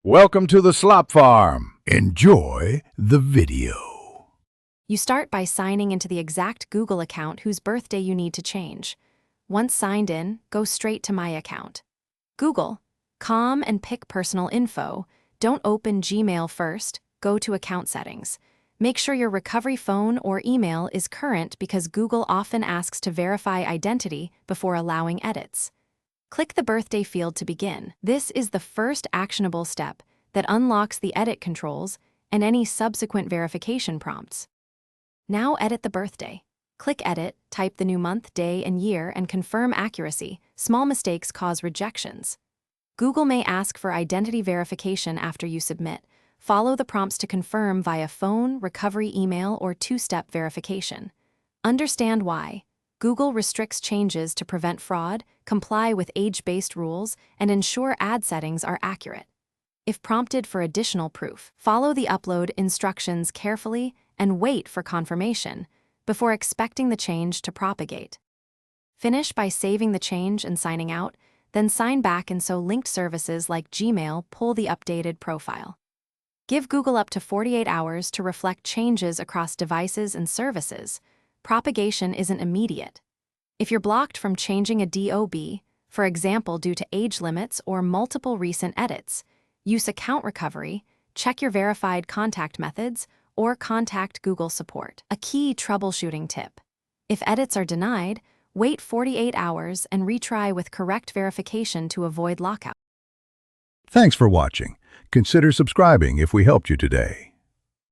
Welcome to the Slop Farm. Enjoy the video. You start by signing into the exact Google account whose birthday you need to change. Once signed in, go straight to My Account. Google, com and pick Personal Info. Don't open Gmail first, go to Account Settings. Make sure your recovery phone or email is current because Google often asks to verify identity before allowing edits. Click the birthday field to begin. This is the first actionable step that unlocks the edit controls and any subsequent verification prompts. Now edit the birthday. Click Edit, type the new month, day, and year, and confirm accuracy. Small mistakes cause rejections. Google may ask for identity verification after you submit. Follow the prompts to confirm via phone, recovery email, or two-step verification. Understand why. Google restricts changes to prevent fraud, comply with age-based rules, and ensure ad settings are accurate. If prompted for additional proof, follow the upload instructions carefully and wait for confirmation before expecting the change to propagate. Finish by saving the change and signing out, then sign back and so linked services like Gmail pull the updated profile. Give Google up to 48 hours to reflect changes across devices and services. Propagation isn't immediate. If you're blocked from changing a DOB, for example due to age limits or multiple recent edits, use Account Recovery, check your verified contact methods, or contact Google support. A key troubleshooting tip. If edits are denied, wait 48 hours and retry with correct verification to avoid lockout. Thanks for watching. Consider subscribing if we helped you today.